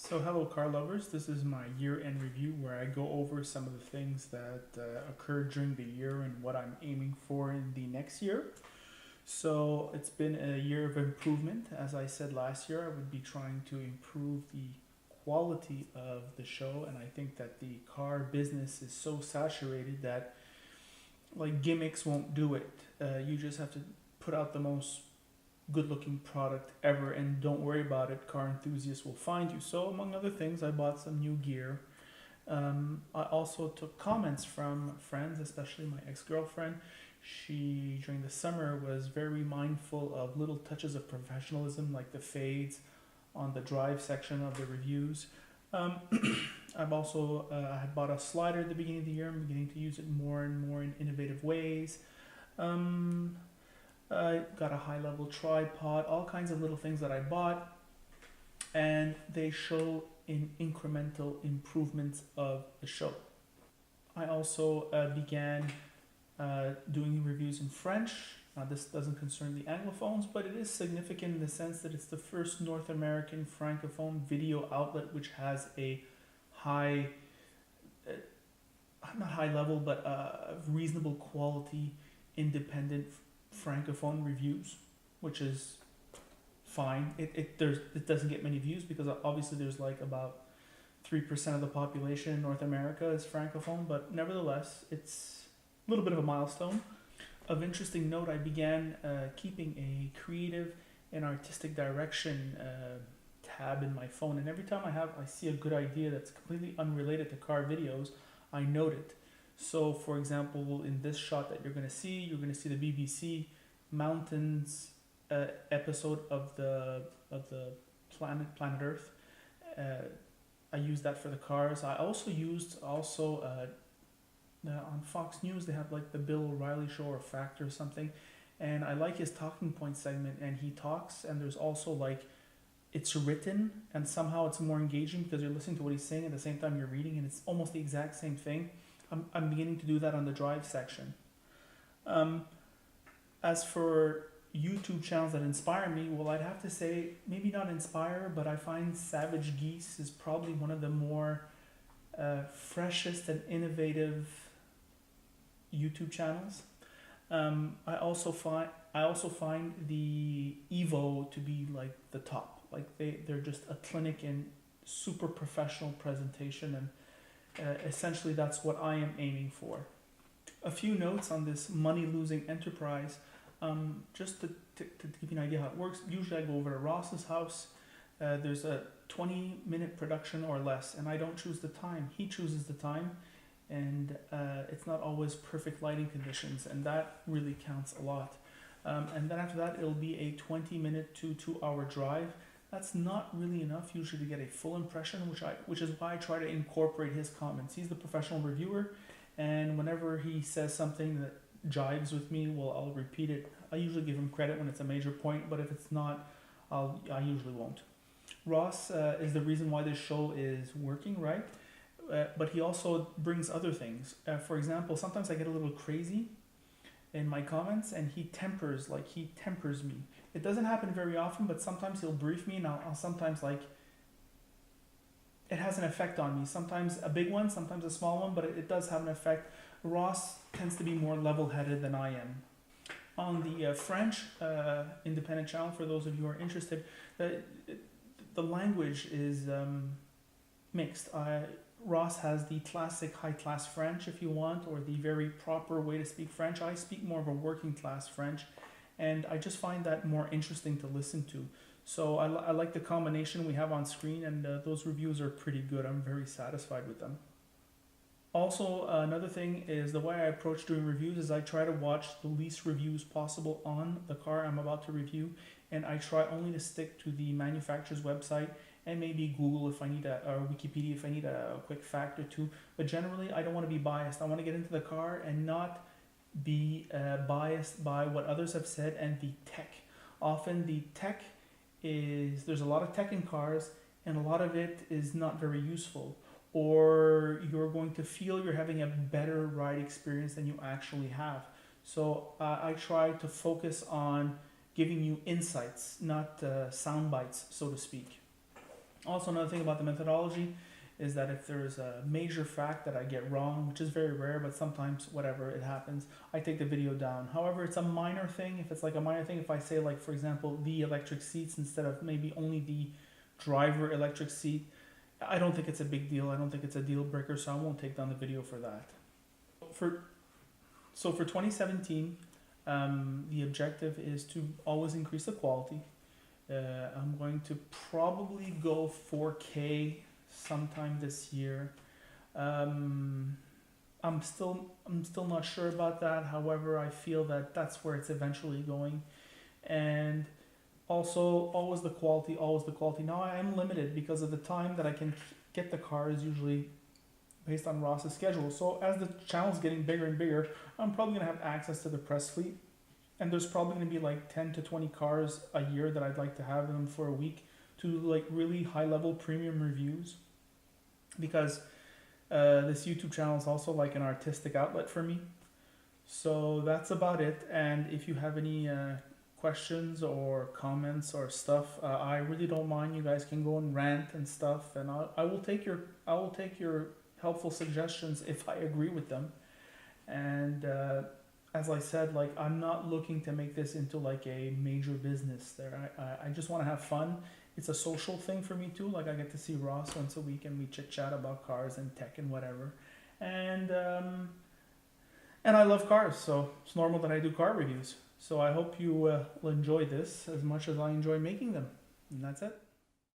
So hello car lovers, this is my year-end review where I go over some of the things that occurred during the year and what I'm aiming for in the next year. So it's been a year of improvement. As I said last year, I would be trying to improve the quality of the show, and I think that the car business is so saturated that like gimmicks won't do it. You just have to put out the most good looking product ever and don't worry about it, car enthusiasts will find you. So among other things, I bought some new gear. I also took comments from friends, especially my ex-girlfriend. She during the summer was very mindful of little touches of professionalism like the fades on the drive section of the reviews. um, I've also I had bought a slider at the beginning of the year. I'm beginning to use it more and more in innovative ways. um, I got a high level tripod, all kinds of little things that I bought, and they show in incremental improvements of the show. I also began doing reviews in French. This doesn't concern the Anglophones, but it is significant in the sense that it's the first North American Francophone video outlet which has a high, uh, not high level, but reasonable quality independent Francophone reviews, which is fine. It doesn't get many views because obviously there's like about 3% of the population in North America is Francophone, but nevertheless, it's a little bit of a milestone. Of interesting note, I began keeping a creative and artistic direction tab in my phone, and every time I see a good idea that's completely unrelated to car videos, I note it. So, for example, in this shot that you're going to see, the BBC Mountains episode of the Planet Earth. I used that for the cars. I also used on Fox News they have like the Bill O'Reilly show or Fact or something, and I like his talking point segment. And he talks, and there's also like it's written, and somehow it's more engaging because you're listening to what he's saying at the same time you're reading, and it's almost the exact same thing. I'm beginning to do that on the drive section. As for YouTube channels that inspire me, well, I'd have to say maybe not inspire, but I find Savage Geese is probably one of the more freshest and innovative YouTube channels. I also find the Evo to be like the top. Like they're just a clinic and super professional presentation, and essentially that's what I am aiming for. A few notes on this money losing enterprise. Just to give you an idea how it works, usually I go over to Ross's house. There's a 20-minute production or less, and I don't choose the time. He chooses the time, and it's not always perfect lighting conditions, and that really counts a lot. And then after that, it'll be a 20-minute to 2-hour drive. That's not really enough usually to get a full impression, which is why I try to incorporate his comments. He's the professional reviewer, and whenever he says something that jives with me, well, I'll repeat it. I usually give him credit when it's a major point, but if it's not, I usually won't. Ross is the reason why this show is working, right? But he also brings other things. For example, sometimes I get a little crazy in my comments, and he tempers me. It doesn't happen very often, but sometimes he'll brief me, and I'll sometimes like it has an effect on me. Sometimes a big one, sometimes a small one, but it does have an effect. Ross tends to be more level-headed than I am. On the French independent channel, for those of you who are interested, the language is mixed. Ross has the classic high-class French, if you want, or the very proper way to speak French. I speak more of a working-class French, and I just find that more interesting to listen to. So I like the combination we have on screen, and those reviews are pretty good. I'm very satisfied with them. Also, another thing is the way I approach doing reviews is I try to watch the least reviews possible on the car I'm about to review, and I try only to stick to the manufacturer's website and maybe Google if I need or Wikipedia if I need a quick fact or two. But generally, I don't want to be biased. I want to get into the car and not be biased by what others have said and the tech. Often the tech there's a lot of tech in cars, and a lot of it is not very useful, or you're going to feel you're having a better ride experience than you actually have. So I try to focus on giving you insights, not sound bites, so to speak. Also, another thing about the methodology is that if there's a major fact that I get wrong, which is very rare, but sometimes whatever it happens, I take the video down. However, it's a minor thing. If it's like a minor thing, if I say like, for example, the electric seats instead of maybe only the driver electric seat, I don't think it's a big deal. I don't think it's a deal breaker, so I won't take down the video for that. For 2017, the objective is to always increase the quality. I'm going to probably go 4K sometime this year. I'm still not sure about that. However, I feel that that's where it's eventually going, and also always the quality, always the quality. Now I am limited because of the time that I can get the car is usually based on Ross's schedule. So as the channel's getting bigger and bigger, I'm probably gonna have access to the press fleet, and there's probably gonna be like 10 to 20 cars a year that I'd like to have them for a week to like really high level premium reviews, because this YouTube channel is also like an artistic outlet for me. So that's about it. And if you have any questions or comments or stuff, I really don't mind. You guys can go and rant and stuff, and I will take your helpful suggestions if I agree with them. And as I said, like, I'm not looking to make this into like a major business there. I just want to have fun. It's a social thing for me too. Like, I get to see Ross once a week and we chit chat about cars and tech and whatever. And I love cars, so it's normal that I do car reviews. So I hope you will enjoy this as much as I enjoy making them. And that's it.